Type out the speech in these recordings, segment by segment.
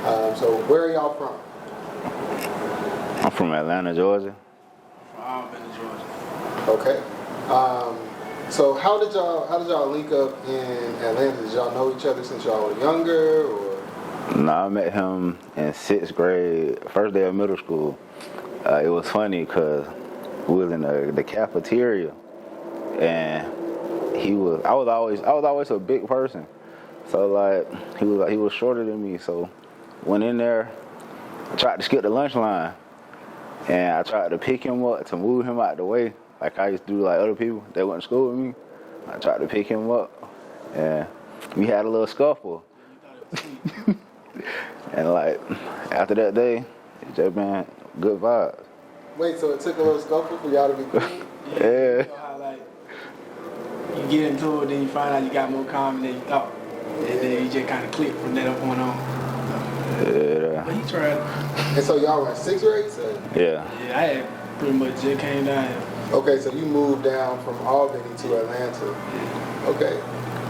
So where are y'all from? I'm from Atlanta, Georgia. From Auburn, Georgia. Okay. So how did y'all link up in Atlanta? Did y'all know each other since y'all were younger, or? No, I met him in 6th grade, first day of middle school. It was funny because we was in the cafeteria, and I was always a big person. So like he was shorter than me. So went in there, I tried to skip the lunch line, and I tried to pick him up to move him out the way, like I used to do like other people that went to school with me. I tried to pick him up, and we had a little scuffle. And like after that day, it just been good vibes. Wait, so it took a little scuffle for y'all to be cool? Yeah. You know how like you get into it, then you find out you got more common than you thought, and then you just kind of click from that point on. Yeah. But he tried. And so y'all were in 6th grade, you said? Yeah. Yeah, I had pretty much just came down here. Okay, so you moved down from Albany to Atlanta. Okay.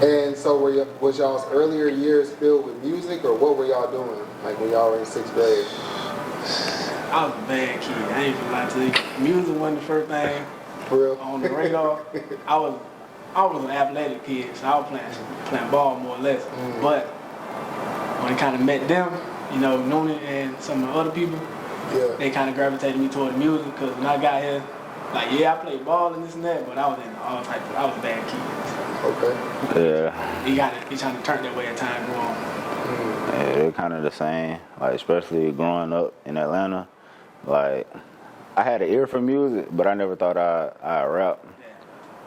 And so was y'all's earlier years filled with music, or what were y'all doing, like when y'all were in 6th grade? I was a bad kid. I ain't gonna lie to you. Music wasn't the first thing For real? on the radar. I was an athletic kid, so I was playing ball more or less. But when I kind of met them, you know, Nune and some of the other people, Yeah. they kind of gravitated me toward the music. Because when I got here, like, yeah, I played ball and this and that, but I was in all types of, I was a bad kid. Okay. Yeah. You trying to turn that way as time go on. Yeah, they're kind of the same. Like especially growing up in Atlanta, like I had an ear for music, but I never thought I'd rap.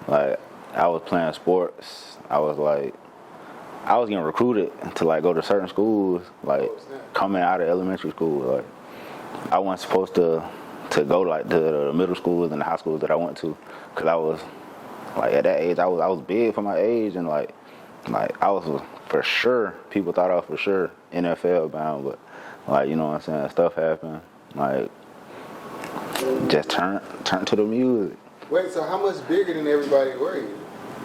Like I was playing sports. I was getting recruited to like go to certain schools, like coming out of elementary school. Like I wasn't supposed to go like to the middle schools and the high schools that I went to, cause I was like at that age I was big for my age, and like I was for sure, people thought I was for sure NFL bound, but like you know what I'm saying, stuff happened. Like just turn to the music. Wait, so how much bigger than everybody were you?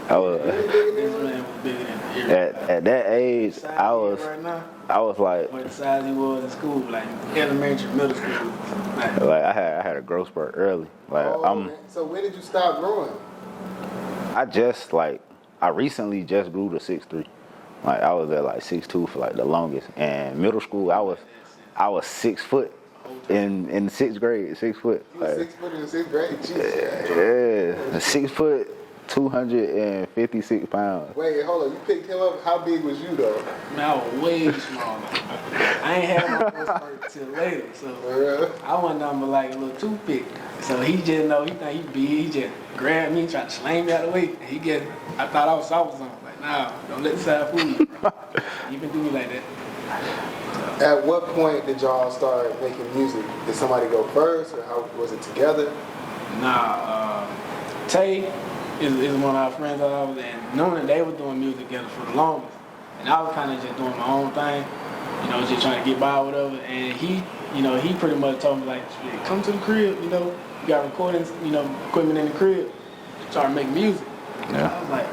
I was Really bigger than This everybody? man was bigger than everybody. at that age. The size I he was is right now, like or the size he was in school, like elementary, middle school. Like, I had a growth spurt early. Like Man. So when did you stop growing? I recently just grew to 6'3". Like I was at like 6'2" for like the longest. And middle school I was 6 foot in 6th grade, 6 foot. You were 6 foot in the 6th grade? Jesus. Yeah, 6 foot, 256 pounds. Wait, hold on. You picked him up. How big was you though? man, I was way smaller. I ain't had my first spurt till later, so For real? I wasn't nothing but like a little toothpick. So he just know, he think he big, he just grabbed me, tried to slam me out of the way. And I thought I was soft or something. Like, nah, don't let this side fool you, bro. You been do me like that. At what point did y'all start making music? Did somebody go first, or how was it together? Nah, Tay is one of our friends that I was in. Knowing that they were doing music together for the longest. And I was kind of just doing my own thing, you know, just trying to get by or whatever. And he pretty much told me like, shit, come to the crib, you know, you got recordings, you know, equipment in the crib, start making music. Yeah. I was like,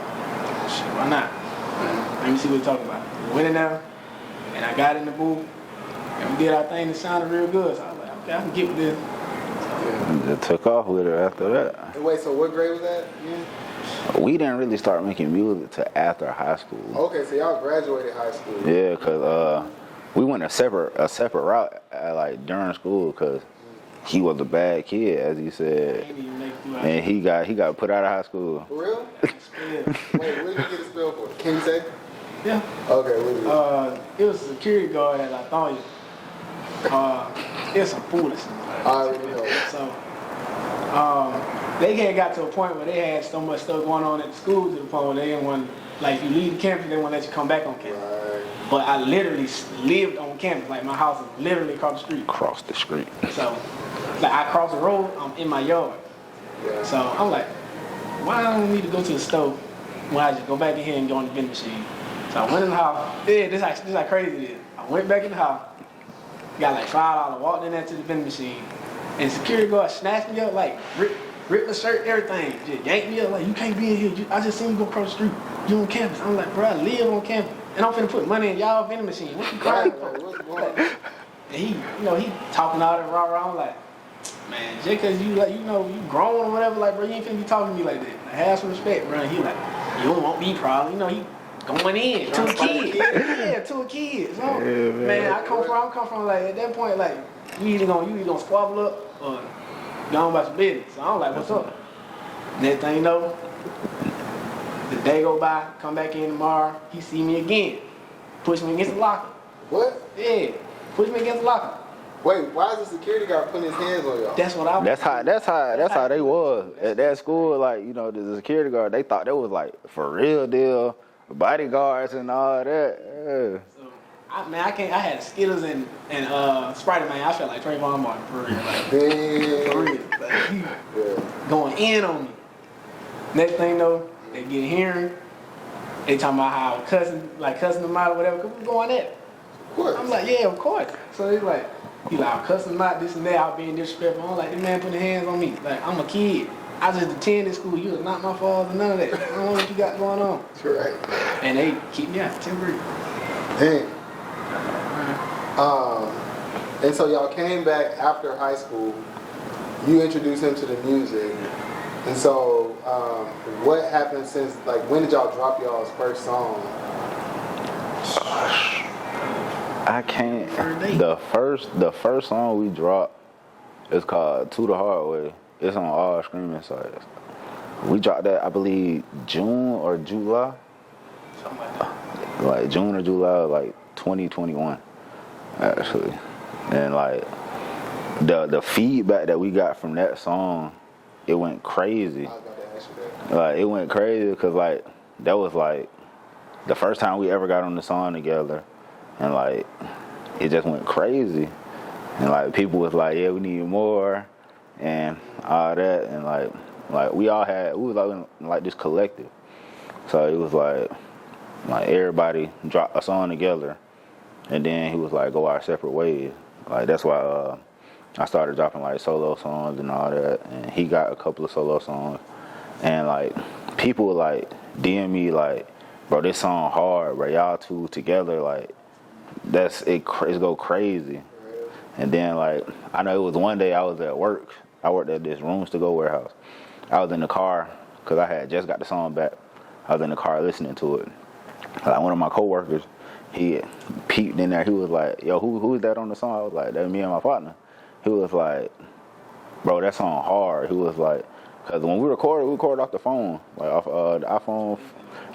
shit, why not? Let me see what we're talking about. We went in there, and I got in the booth, and we did our thing that sounded real good. So I was like, okay, I can get with this. And it took off with it after that. And wait, so what grade was that again? We didn't really start making music till after high school. Okay, so y'all graduated high school. Yeah, cause we went a separate route like during school, cause he was a bad kid, as he I said, ain't even make it through our and he got put out of high school. For real? Yeah. Wait, what did you get a spell for? Can you say? Yeah. Okay, what is it? It was a security guard at Lithonia. It was some foolishness. I already know. So, they had got to a point where they had so much stuff going on at the school to the point where they didn't want, like, if you leave the campus, they didn't want to let you come back on campus. Right. But I literally lived on campus. Like, my house is literally across the street. Across the street. So, like, I cross the road, I'm in my yard. Yeah. So, I'm like, why do I need to go to the stove when I just go back in here and go on the vending machine? So I went in the house. Yeah, this how crazy it is. I went back in the house, got like $5, walked in there to the vending machine, and security guard snatched me up, like ripped the shirt, everything. Just yanked me up, like, you can't be in here. I just seen you go across the street. You on campus. I'm like, bro, I live on campus. and I'm finna put money in y'all vending machine. What you crying for? Like, what's going on? And he, he talking all that rah-rah. I'm like, man, just cause you like, you grown or whatever, like, bro, you ain't finna be talking to me like that. Like, have some respect, bro. And he like, you don't want me problem. He going in to a kid. Yeah, to a kid. So, man, I come from like, at that point, like, you either gonna squabble up or go on about your business. So I'm like, what's up? Next thing you know, the day go by, come back in tomorrow, he see me again. Push me against the locker. What? Yeah, push me against the locker. Wait, why is the security guard putting his hands on y'all? That's what I was. That's how they was at that school. Like, the security guard, they thought that was like for real deal, bodyguards and all that. Yeah. So, I had Skittles and Sprite, man. I felt like Trayvon Martin for real. Like, for real. Like, he going in on me. Next thing you know, they get hearing. They talking about how cussing them out or whatever, because we going at it. Of course. I'm like, yeah, of course. So he's like, I'm cussing them out, this and that, I'm being disrespectful. I'm like, this man putting hands on me. Like, I'm a kid. I just attended school. You was not my father, none of that. I don't know what you got going on. That's right. And they keep me out 10th grade. Dang. And so y'all came back after high school. You introduced him to the music. And so, what happened since, like, when did y'all drop y'all's first song? I can't. The first song we dropped is called "To the Hard Way." It's on all streaming sites. We dropped that, I believe, June or July. Something like that. Like June or July, like 2021, actually. And like the feedback that we got from that song, it went crazy. I was about to ask you that. Like, it went crazy because like that was like the first time we ever got on the song together. And like, it just went crazy. And like, people was like, yeah, we need more and all that. And like we was like this collective. So it was like everybody dropped a song together. And then he was like, go our separate ways. Like, that's why I started dropping like solo songs and all that. And he got a couple of solo songs. And like, people would like DM me like, bro, this song hard, bro. Y'all two together, like, it go crazy. And then like, I know it was one day I was at work. I worked at this rooms to go warehouse. I was in the car because I had just got the song back. I was in the car listening to it. Like, one of my coworkers, he peeped in there. He was like, yo, who is that on the song? I was like, that's me and my partner. He was like, bro, that song hard. He was like, because when we recorded off the phone, like off the iPhone.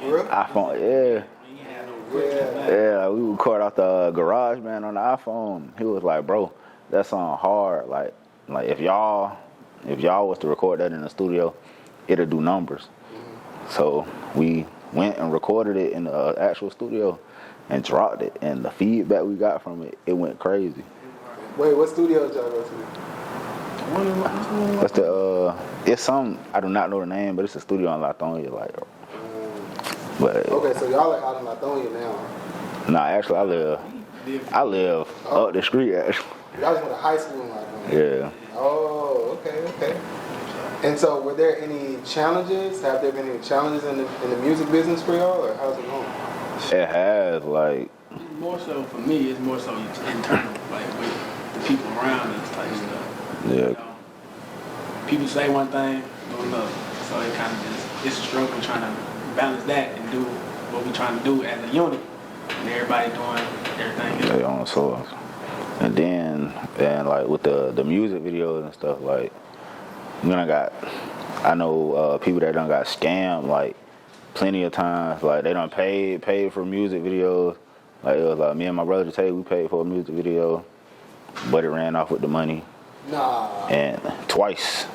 iPhone, yeah. Yeah, like, we recorded off the garage, man, on the iPhone. He was like, bro, that song hard. Like if y'all was to record that in the studio, it'll do numbers. So we went and recorded it in the actual studio and dropped it, and the feedback we got from it went crazy. Wait, what studio did y'all go to? What's it's some, I do not know the name, but it's a studio in Lithonia, like. But Okay, so y'all are out in Lithonia now. Nah, actually, I live up the street, actually. Y'all just went to high school in Lithonia. Yeah. Oh, okay. And so, were there any challenges? Have there been any challenges in the music business for y'all, or how's it going? It has, like. More so for me, it's more so internal, like with the people around us, type stuff. Yeah. People say one thing, do another. So it kind of it's a struggle trying to balance that and do what we're trying to do as a unit. And everybody doing everything. They on source. And then like with the music videos and stuff, like, I know people that done got scammed like plenty of times. Like, they done paid for music videos. Like, it was like me and my brother Tay, we paid for a music video, but it ran off with the money. Nah. And twice.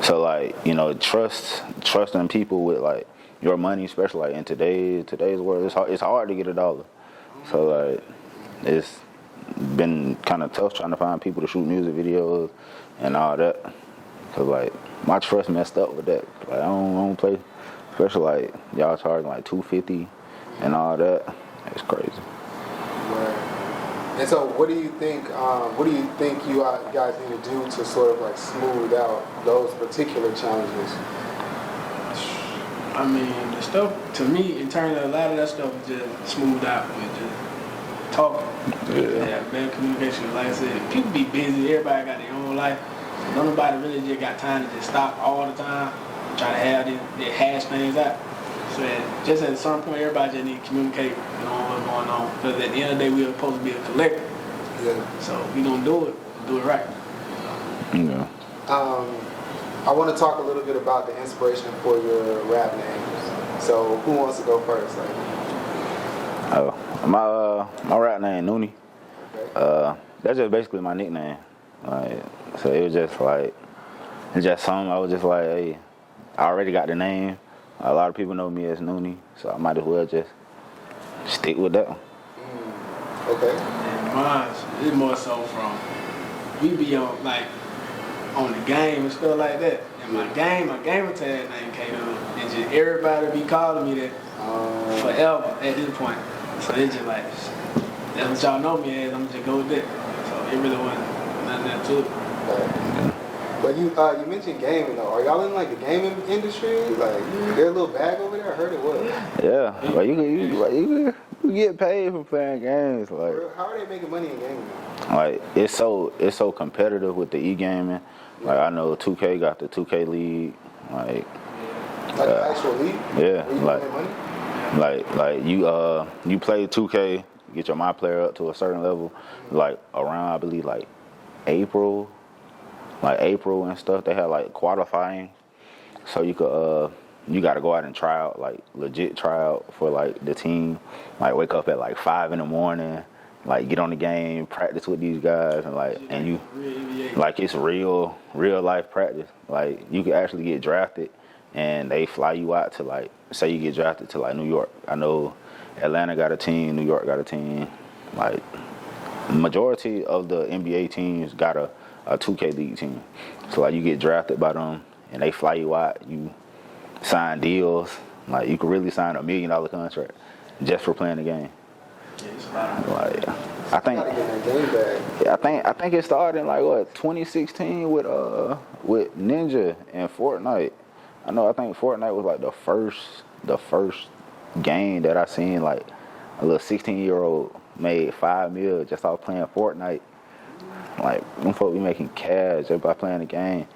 So like, trusting people with like your money, especially like in today's world, it's hard to get $1. So like, it's been kind of tough trying to find people to shoot music videos and all that. Cause like, my trust messed up with that. Like, I don't play, especially like y'all charging like $250 and all that. It's crazy. Right. And so, what do you think? You guys need to do to sort of like smooth out those particular challenges? I mean, the stuff, to me, in terms of a lot of that stuff is just smoothed out with just talking. Yeah, bad communication. Like I said, people be busy. Everybody got their own life. So nobody really just got time to just stop all the time and try to have their hash things out. So just at a certain point, everybody just need to communicate, what's going on. Because at the end of the day, we're supposed to be a collective. Yeah. So if we don't do it right. Yeah. I want to talk a little bit about the inspiration for your rap names. So who wants to go first? Like, my rap name Nune. okay. That's just basically my nickname. Like, so it was just like, it's just something I was just like, hey, I already got the name. A lot of people know me as Nune, so I might as well just stick with that one. Okay. And mine is more so from, we be on, like, on the game and stuff like that. And my gamer tag name K DUB. And just everybody be calling me that forever at this point. So it's just like, that's what y'all know me as, I'm just go with that. So it really wasn't nothing there to it. Right. But you mentioned gaming though. Are y'all in like the gaming industry? Like, there's a little bag over there? I heard it was. Yeah, like you get paid for playing games. Like, How are they making money in gaming? like it's so competitive with the e-gaming. Like I know 2K got the 2K league. Like the actual league? yeah, Where you like make money? you play 2K, get your my player up to a certain level. Like around I believe like April and stuff. They had like qualifying, so you could you got to go out and try out, like legit try out for like the team. Like wake up at like 5 in the morning. Like get on the game, practice with these guys, and you like it's real life practice. Like you could actually get drafted, and they fly you out to like say you get drafted to like New York. I know Atlanta got a team, New York got a team. Like majority of the NBA teams got a 2K league team. So like you get drafted by them, and they fly you out. You sign deals. Like you could really sign $1 million contract just for playing the game. Like I think it started in like what 2016 with Ninja and Fortnite. I think Fortnite was like the first game that I seen like a little 16-year-old made $5 million just off playing Fortnite. Like them folks be making cash just by playing the game.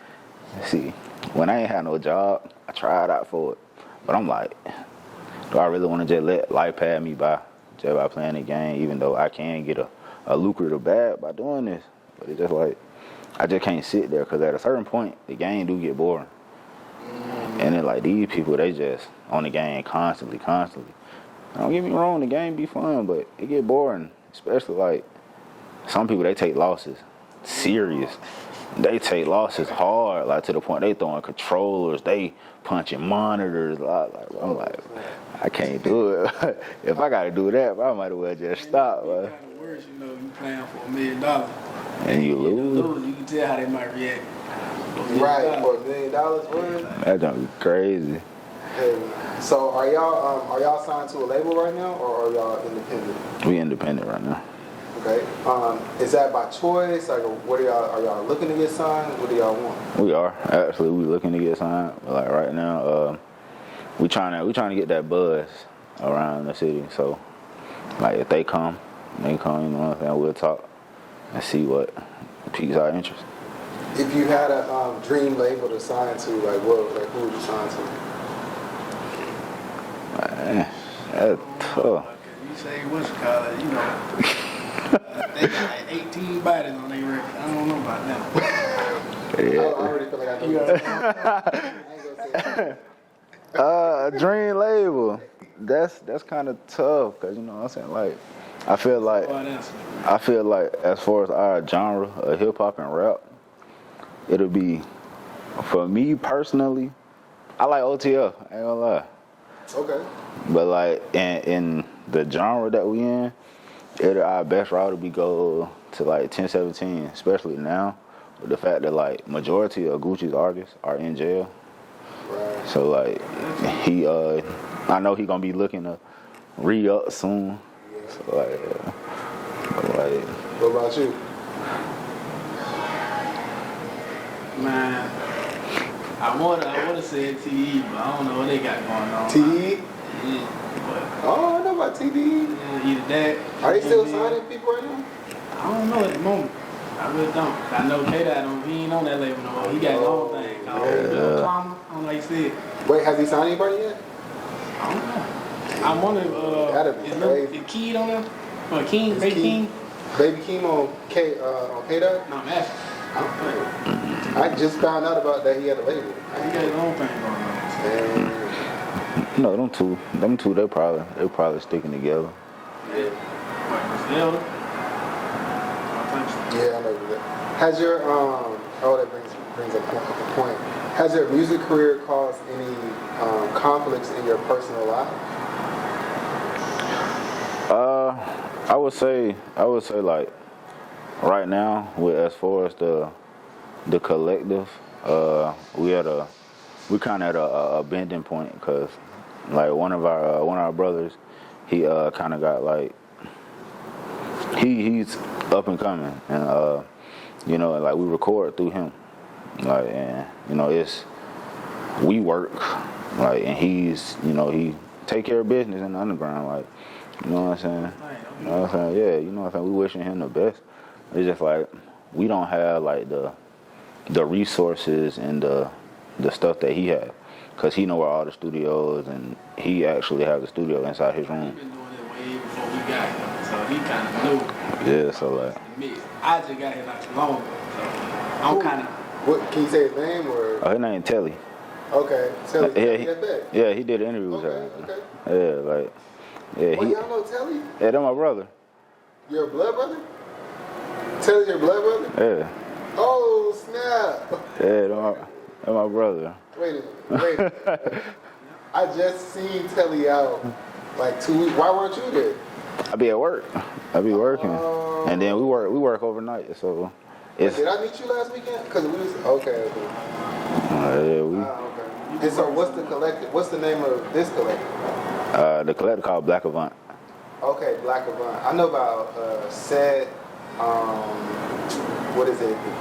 See, when I ain't had no job, I tried out for it, but I'm like, do I really want to just let life pass me by? Just by playing the game, even though I can get a lucrative bag by doing this. But it's just like, I just can't sit there because at a certain point, the game do get boring. And then like these people, they just on the game constantly. Don't get me wrong, the game be fun, but it get boring. Especially like, some people, they take losses serious. They take losses hard, like to the point they throwing controllers, they punching monitors. I'm like, I can't do it. If I gotta do that, I might as well just stop. It's kind of worse, you playing for $1 million. And you lose. You can tell how they might react. Right, for $1 million worth? That don't be crazy. Hey, so are y'all signed to a label right now, or are y'all independent? We independent right now. Okay. Is that by choice? Like, what are y'all looking to get signed? What do y'all want? We are actually looking to get signed. Like right now, we trying to get that buzz around the city. So, like if they come, you know what I'm saying? We'll talk and see what piques our interest. If you had a dream label to sign to, who would you sign to? Man, that's tough. You say what's it called? They got like 18 bodies on their record. I don't know about that. I already feel like I know. A dream label. That's kind of tough because you know what I'm saying. Like, I feel like as far as our genre of hip hop and rap, it'll be for me personally. I like OTF. I ain't gonna lie. Okay. But like in the genre that we in, our best route would be go to like 1017, especially now with the fact that like majority of Gucci's artists are in jail. Right. So like I know he gonna be looking to re-up soon. Yeah. So like, what about you? Man, I I would've said TDE, but I don't know what they got going on. TDE? Yeah, Oh, I know about TDE. but either that. Are they still maybe- signing people right now? I don't know at the moment. I really don't. I know K DUB, he ain't on that label no more. He got his own thing called Climber. I don't know how you say it. Wait, has he signed anybody yet? I don't know. I wonder That'd be crazy. is Kid on there? Or King, Is Baby Keem- King? Baby Keem on K DUB? No, I'm asking. I just found out about that he had a label. He got his own thing going on. And No, them two, they probably sticking together. Yeah. What, Zelda? All types of stuff. yeah, I know that. Has your that brings up a point. Has your music career caused any conflicts in your personal life? I would say like right now, with as far as the collective, we kind of at a bending point because like one of our brothers, he kind of got like he's up and coming, and you know, like we record through him, like, and you know, we work, like, and he's, you know, he take care of business in the underground, like, you know what I'm saying? You know what I'm saying? Yeah, you know what I'm saying? We wishing him the best. It's just like we don't have like the resources and the stuff that he had, cause he know where all the studios, and he actually has a studio inside his He room. been doing it way before we got here, so he kind of knew. Yeah, so like, I just got here not too long ago, so I'm kind of. What can you say his name or? his name Telly. Okay, tell me Yeah, that. Yeah, he did an interview with her. Okay. Yeah, like, yeah, Well, y'all know Telly? yeah, that's my brother. Your blood brother? Telly's your blood brother? Yeah, Oh snap! yeah, that's my brother. Wait a minute. I just seen Telly out like 2 weeks. Why weren't you there? I be at work. I be working, and then we work overnight. So it's Did I meet you last weekend? Cause we was okay. yeah, we Okay. And so what's the collective? What's the name of this collective? the collective called Black Avant. Okay, Black Avant. I know about Set. What is it? The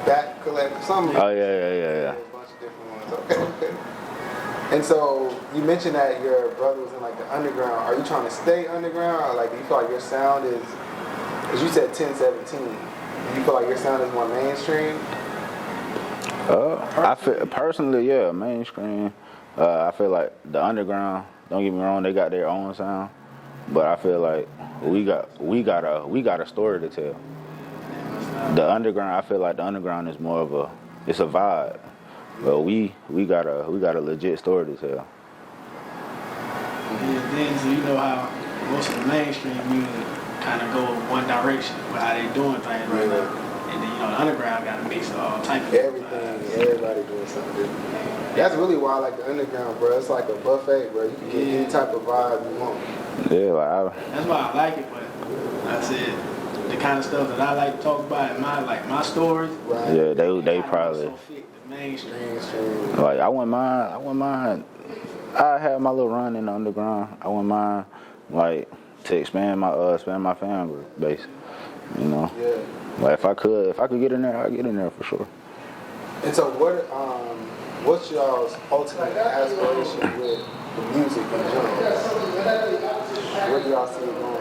Bat Collective. Something. Oh yeah. A bunch of different ones. Okay. And so you mentioned that your brother was in like the underground. Are you trying to stay underground, or like do you feel like your sound is? Because you said 1017. Do you feel like your sound is more mainstream? I feel personally, yeah, mainstream. I feel like the underground. Don't get me wrong, they got their own sound, but I feel like we got a story to tell. The underground, I feel like the underground is more of it's a vibe, but we got a legit story to tell. And then, so you know how most of the mainstream music kind of go one direction, but how they doing things right now. And then, you know, the underground got to mix all type of Everything, everybody doing something different. That's really why I like the underground, bro. It's like a buffet, bro. You can get any type of vibe you want. Yeah, like That's why I like it, but like I said, the kind of stuff that I like to talk about in my stories. Right. yeah, they kinda probably also fit the mainstream. Mainstream. like I wouldn't mind. I had my little run in the underground. I wouldn't mind like to expand my fan base. You know, Yeah. like if I could get in there, I'd get in there for sure. And so what's y'all's ultimate aspiration with the music in general? Where do y'all see it going?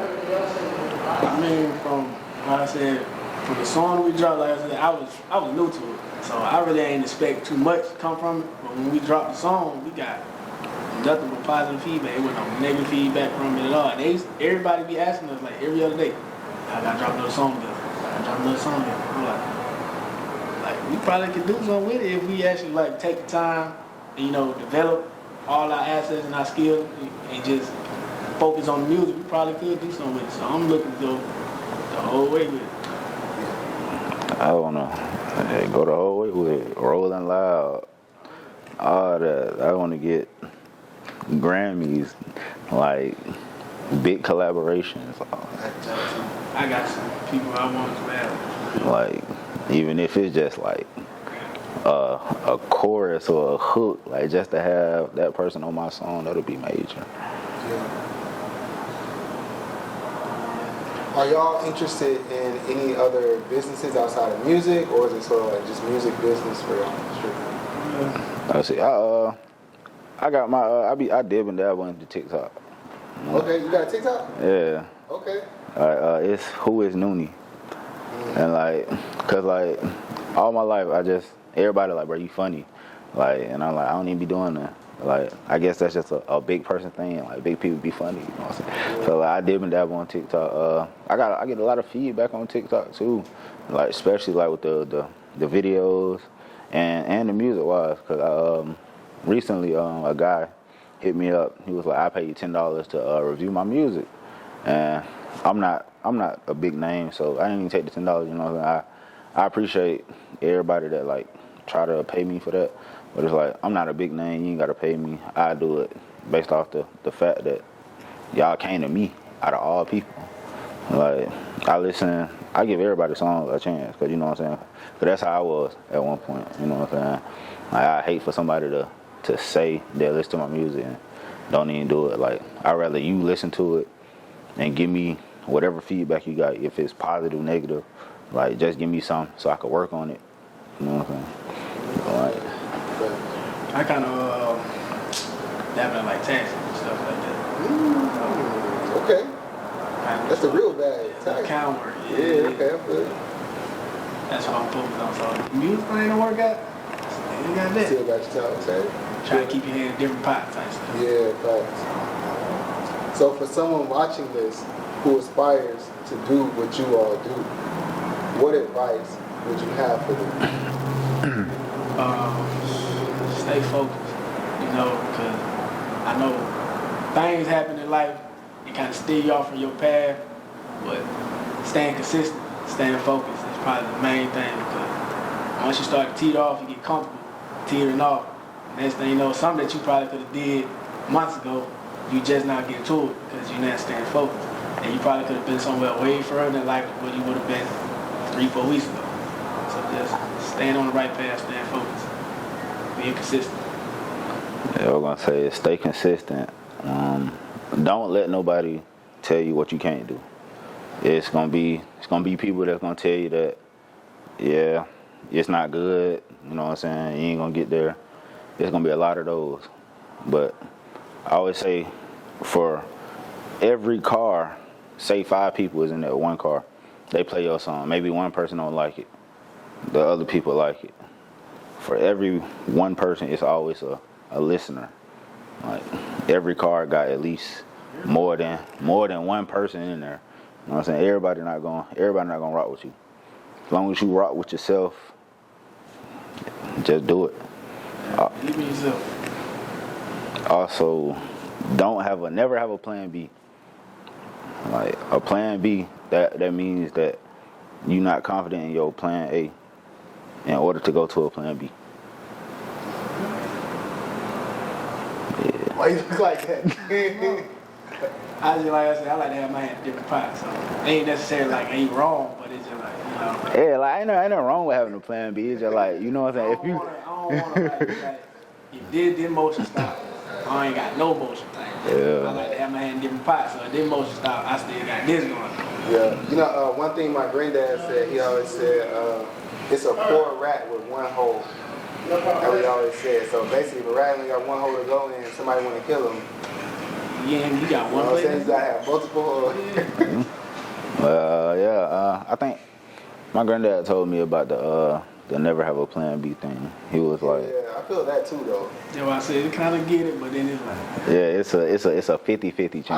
I mean, from like I said, from the song we dropped, like I said, I was new to it, so I really ain't expect too much to come from it. But when we dropped the song, we got nothing but positive feedback. It wasn't no negative feedback from it at all. And everybody be asking us like every other day, I gotta drop another song together. I gotta drop another song together. We're like we probably could do something with it if we actually like take the time and, you know, develop all our assets and our skills and just focus on the music. We probably could do something with it. So I'm looking to go the whole way with it. I wanna go the whole way with it, rolling loud, all that. I wanna get Grammys, like big collaborations, I got some people I want to have. like even if it's just like a chorus or a hook, like just to have that person on my song, that'll be major. Yeah. Are y'all interested in any other businesses outside of music, or is it sort of like just music business for y'all? Let's see. I got my I dib and dabble into TikTok. Okay, you got a TikTok? Yeah. Okay. It's who is Nune, and like, cause like all my life everybody like, bro, you funny, like, and I'm like, I don't even be doing that. Like, I guess that's just a big person thing. Like, big people be funny. You know what I'm saying? So like, I dib and dabble on TikTok. I get a lot of feedback on TikTok too, like especially like with the videos and the music wise. Cause recently a guy hit me up. He was like, I pay you $10 to review my music, and I'm not a big name, so I didn't even take the $10. You know what I'm saying? I appreciate everybody that like try to pay me for that. But it's like, I'm not a big name, you ain't gotta pay me. I do it based off the fact that y'all came to me out of all people. Like, I give everybody songs a chance, cause you know what I'm saying? Cause that's how I was at one point, you know what I'm saying? Like, I hate for somebody to say they listen to my music and don't even do it. Like, I'd rather you listen to it and give me whatever feedback you got, if it's positive, negative, like, just give me some so I could work on it. You know what I'm saying? All right. I kind of dabble in like taxes and stuff like that. Okay. That's a real bad tax. Account work. Yeah, okay, I feel it. That's what I'm focused on. So if the music thing don't work out, you got that. Still got your time, okay? Try to keep your hand in different pots type stuff. Yeah, facts. So for someone watching this who aspires to do what you all do, what advice would you have for them? Stay focused, you know, because I know things happen in life, it kind of steer you off from your path, but staying consistent, staying focused is probably the main thing, because once you start to teeter off, you get comfortable teetering off. Next thing you know, something that you probably could have did months ago, you just not getting to it because you're not staying focused. And you probably could have been somewhere way further in life than what you would have been 3-4 weeks ago. So just staying on the right path, staying focused, being consistent. Yeah, we're gonna say is stay consistent. Don't let nobody tell you what you can't do. It's gonna be people that's gonna tell you that, yeah, it's not good. You know what I'm saying? You ain't gonna get there. There's gonna be a lot of those. But I always say, for every car, say 5 people is in that one car. They play your song. Maybe one person don't like it. The other people like it. For every one person, it's always a listener. Like, every car got at least more than one person in there. You know what I'm saying? Everybody not gonna rock with you. As long as you rock with yourself, just do it. Believe in yourself. Also, never have a plan B. Like, a plan B, that means that you're not confident in your plan A in order to go to a plan B. Yeah. Why you look like that? I just, like I said, I like to have my hand in different pots. So it ain't necessarily like ain't wrong, but it's just like, you know. Yeah, like, ain't nothing wrong with having a plan B. It's just like, you know what I'm saying? I don't want to like, if this motion stop, I ain't got no motion. Like, Yeah. I like to have my hand in different pots. So if this motion stop, I still got this going. Yeah. You know, one thing my granddad said, he always said, it's a poor rat with one hole. That we always said. So basically, if a rat only got one hole to go in, somebody want to kill him. Yeah, you got one You know what I'm place. saying? You gotta have multiple holes. I think my granddad told me about the never have a plan B thing. He was like, Yeah, I feel that too, though. That's why I said it kind of get it, but then it's like. yeah, it's a 50-50 chance.